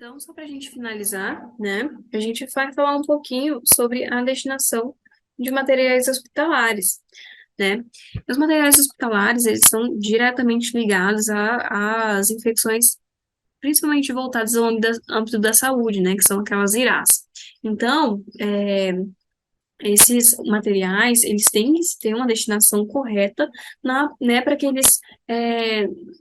Então, só para a gente finalizar, né, a gente vai falar um pouquinho sobre a destinação de materiais hospitalares, né? Os materiais hospitalares, eles são diretamente ligados às infecções, principalmente voltadas ao âmbito da saúde, né, que são aquelas IRAs. Então, esses materiais, eles têm que ter uma destinação correta, né, para que eles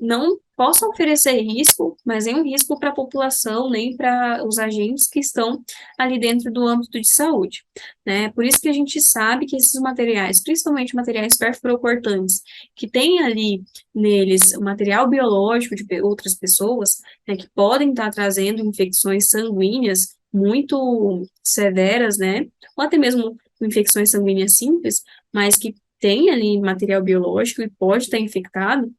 não possam oferecer risco, mas nem um risco para a população, nem para os agentes que estão ali dentro do âmbito de saúde, né? Por isso que a gente sabe que esses materiais, principalmente materiais perfurocortantes, que têm ali neles o material biológico de outras pessoas, né, que podem estar trazendo infecções sanguíneas muito severas, né? Ou até mesmo infecções sanguíneas simples, mas que tem ali material biológico e pode estar infectado,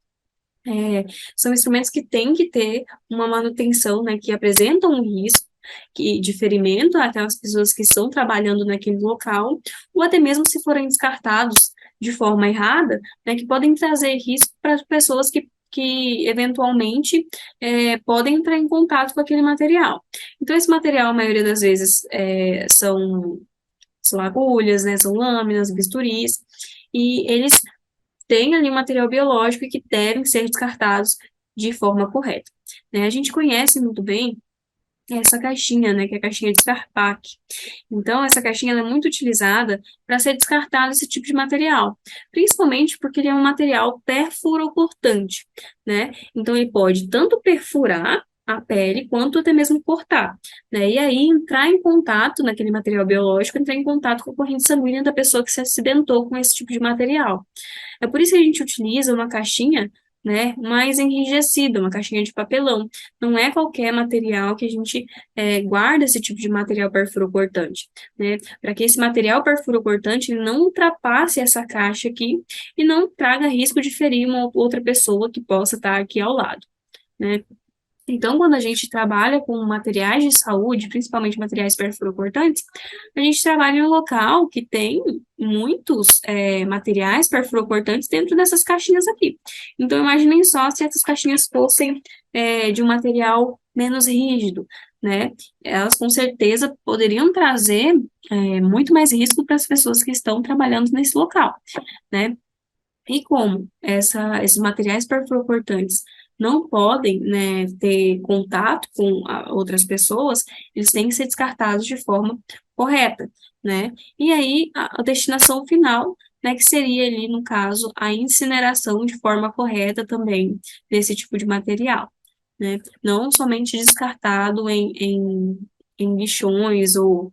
são instrumentos que têm que ter uma manutenção, né, que apresentam um risco de ferimento àquelas pessoas que estão trabalhando naquele local, ou até mesmo se forem descartados de forma errada, né, que podem trazer risco para as pessoas que eventualmente podem entrar em contato com aquele material. Então, esse material, a maioria das vezes, são agulhas, né, são lâminas, bisturis, e eles têm ali um material biológico que devem ser descartados de forma correta, né? A gente conhece muito bem essa caixinha, né, que é a caixinha de Scarpac. Então, essa caixinha ela é muito utilizada para ser descartado esse tipo de material, principalmente porque ele é um material perfurocortante, né? Então, ele pode tanto perfurar a pele, quanto até mesmo cortar, né? E aí, entrar em contato naquele material biológico, entrar em contato com a corrente sanguínea da pessoa que se acidentou com esse tipo de material. É por isso que a gente utiliza uma caixinha, né, mais enrijecida, uma caixinha de papelão. Não é qualquer material que a gente guarda esse tipo de material perfurocortante, né? Para que esse material perfurocortante ele não ultrapasse essa caixa aqui e não traga risco de ferir uma outra pessoa que possa estar aqui ao lado, né? Então, quando a gente trabalha com materiais de saúde, principalmente materiais perfurocortantes, a gente trabalha em um local que tem muitos materiais perfurocortantes dentro dessas caixinhas aqui. Então, imaginem só se essas caixinhas fossem de um material menos rígido, né? Elas com certeza poderiam trazer muito mais risco para as pessoas que estão trabalhando nesse local, né? E como esses materiais perfurocortantes não podem, né, ter contato com outras pessoas, eles têm que ser descartados de forma correta, né? E aí, a destinação final, né, que seria ali, no caso, a incineração de forma correta também desse tipo de material, né? Não somente descartado em lixões ou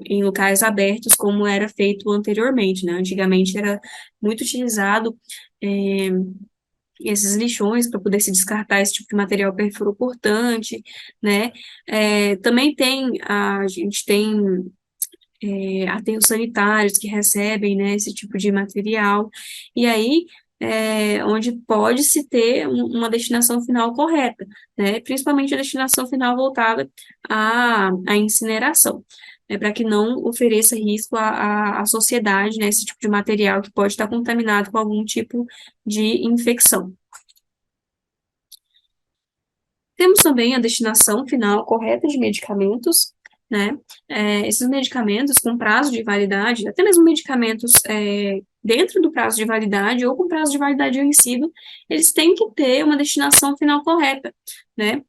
em locais abertos, como era feito anteriormente, né? Antigamente era muito utilizado é, esses lixões para poder se descartar esse tipo de material perfurocortante, né? Também a gente tem aterros sanitários que recebem, né, esse tipo de material, e aí onde pode-se ter uma destinação final correta, né, principalmente a destinação final voltada à incineração, né, para que não ofereça risco à sociedade, né, esse tipo de material que pode estar contaminado com algum tipo de infecção. Temos também a destinação final correta de medicamentos, né? Esses medicamentos com prazo de validade, até mesmo medicamentos dentro do prazo de validade ou com prazo de validade vencido, eles têm que ter uma destinação final correta, né?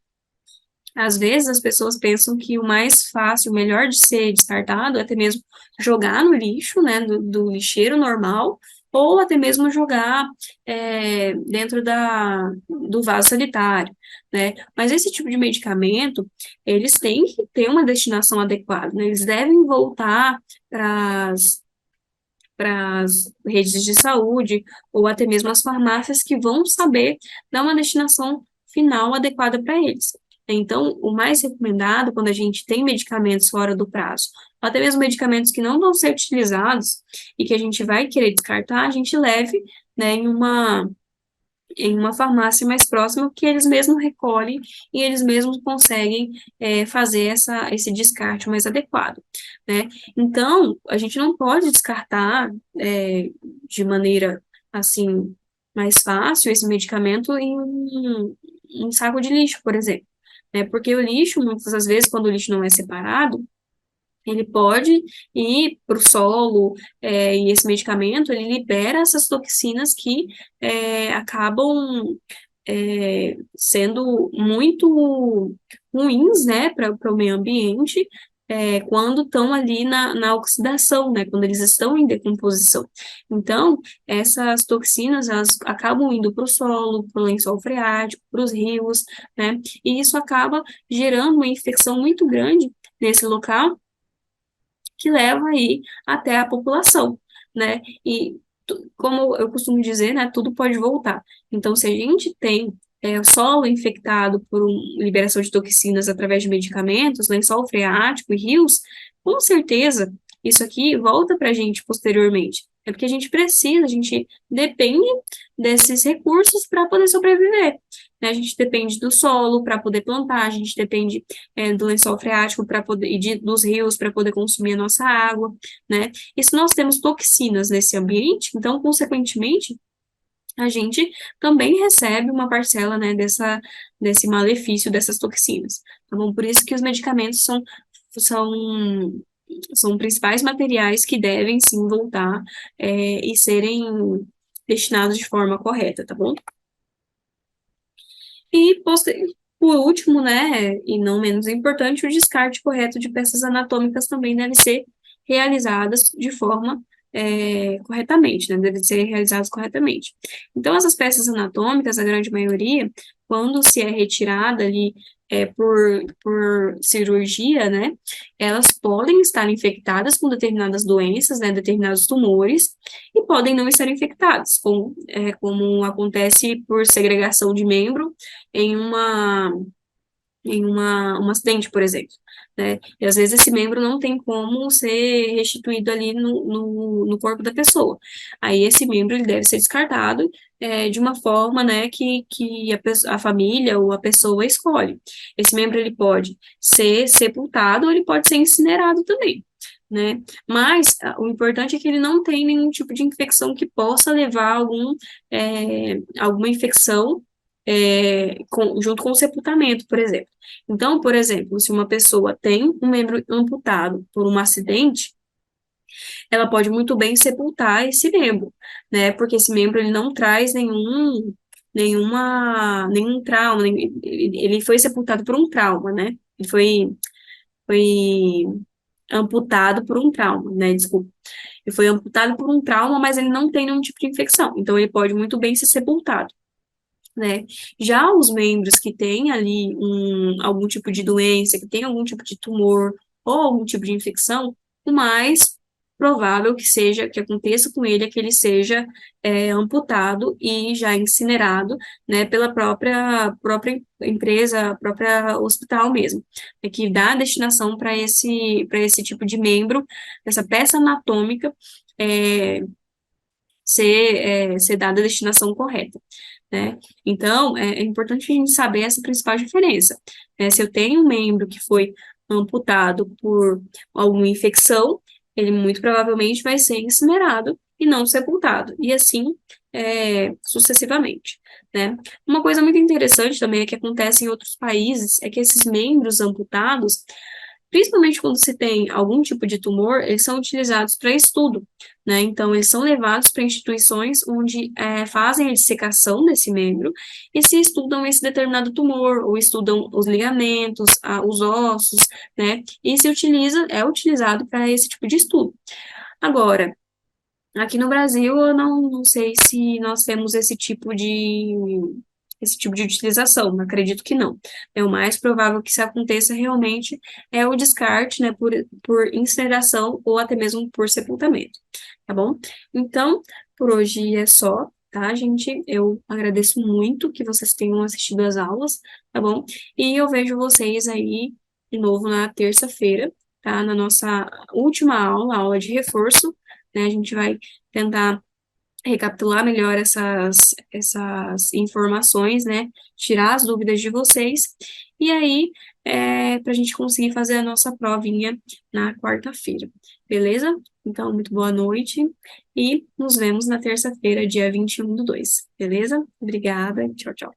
Às vezes as pessoas pensam que o mais fácil, o melhor de ser descartado é até mesmo jogar no lixo, né, do lixeiro normal, ou até mesmo jogar dentro do vaso sanitário, né? Mas esse tipo de medicamento, eles têm que ter uma destinação adequada, né? Eles devem voltar para as redes de saúde, ou até mesmo as farmácias que vão saber dar uma destinação final adequada para eles. Então, o mais recomendado, quando a gente tem medicamentos fora do prazo, ou até mesmo medicamentos que não vão ser utilizados e que a gente vai querer descartar, a gente leve, né, em uma farmácia mais próxima, que eles mesmos recolhem e eles mesmos conseguem fazer esse descarte mais adequado, né? Então, a gente não pode descartar de maneira, assim, mais fácil esse medicamento em um saco de lixo, por exemplo. né? Porque o lixo, muitas das vezes, quando o lixo não é separado, ele pode ir para o solo, e esse medicamento, ele libera essas toxinas que acabam sendo muito ruins, né, para o meio ambiente, quando estão ali na oxidação, né, quando eles estão em decomposição. Então, essas toxinas, elas acabam indo para o solo, para o lençol freático, para os rios, né, e isso acaba gerando uma infecção muito grande nesse local, que leva aí até a população, né? E como eu costumo dizer, né, tudo pode voltar. Então, se a gente tem o solo infectado por liberação de toxinas através de medicamentos, lençol freático e rios, com certeza isso aqui volta para a gente posteriormente. É porque a gente precisa, a gente depende desses recursos para poder sobreviver, né? A gente depende do solo para poder plantar, a gente depende do lençol freático para poder, dos rios para poder consumir a nossa água, né? E se nós temos toxinas nesse ambiente, então, consequentemente, a gente também recebe uma parcela, né, desse malefício dessas toxinas, tá bom? Por isso que os medicamentos são, são principais materiais que devem, sim, voltar, e serem destinados de forma correta, tá bom? E, por último, né, e não menos importante, o descarte correto de peças anatômicas também deve ser realizadas de forma corretamente, né, deve ser realizadas corretamente. Então, essas peças anatômicas, a grande maioria, quando se é retirada ali por cirurgia, né, elas podem estar infectadas com determinadas doenças, né, determinados tumores, e podem não estar infectadas, como acontece por segregação de membro em um acidente, por exemplo, né? E às vezes esse membro não tem como ser restituído ali no corpo da pessoa. Aí esse membro ele deve ser descartado de uma forma, né, que a família ou a pessoa escolhe. Esse membro ele pode ser sepultado ou ele pode ser incinerado também. Né? Mas o importante é que ele não tem nenhum tipo de infecção que possa levar alguma infecção junto com o sepultamento, por exemplo. Então, por exemplo, se uma pessoa tem um membro amputado por um acidente, ela pode muito bem sepultar esse membro, né? Porque esse membro ele não traz nenhum trauma, ele foi sepultado por um trauma, né? Ele foi amputado por um trauma, né? Desculpa. Ele foi amputado por um trauma, mas ele não tem nenhum tipo de infecção. Então, ele pode muito bem ser sepultado, né? Já os membros que têm ali algum tipo de doença, que tem algum tipo de tumor ou algum tipo de infecção, o mais provável que aconteça com ele é que ele seja amputado e já incinerado, né, pela própria empresa, própria hospital mesmo, que dá a destinação para esse tipo de membro, essa peça anatômica, é, ser dada a destinação correta, né? Então, é importante a gente saber essa principal diferença, né? Se eu tenho um membro que foi amputado por alguma infecção, ele muito provavelmente vai ser incinerado e não sepultado, e assim sucessivamente, né? Uma coisa muito interessante também é que acontece em outros países é que esses membros amputados, principalmente quando se tem algum tipo de tumor, eles são utilizados para estudo, né? Então, eles são levados para instituições onde fazem a dissecação desse membro e se estudam esse determinado tumor, ou estudam os ligamentos, os ossos, né? E é utilizado para esse tipo de estudo. Agora, aqui no Brasil, eu não sei se nós temos esse tipo de utilização, acredito que não. É o mais provável que isso aconteça realmente é o descarte, né, por incineração ou até mesmo por sepultamento, tá bom? Então, por hoje é só, tá, gente? Eu agradeço muito que vocês tenham assistido às aulas, tá bom? E eu vejo vocês aí de novo na terça-feira, tá? Na nossa última aula, aula de reforço, né? A gente vai tentar recapitular melhor essas informações, né? Tirar as dúvidas de vocês, e aí, para a gente conseguir fazer a nossa provinha na quarta-feira, beleza? Então, muito boa noite, e nos vemos na terça-feira, dia 21/2, beleza? Obrigada, tchau, tchau.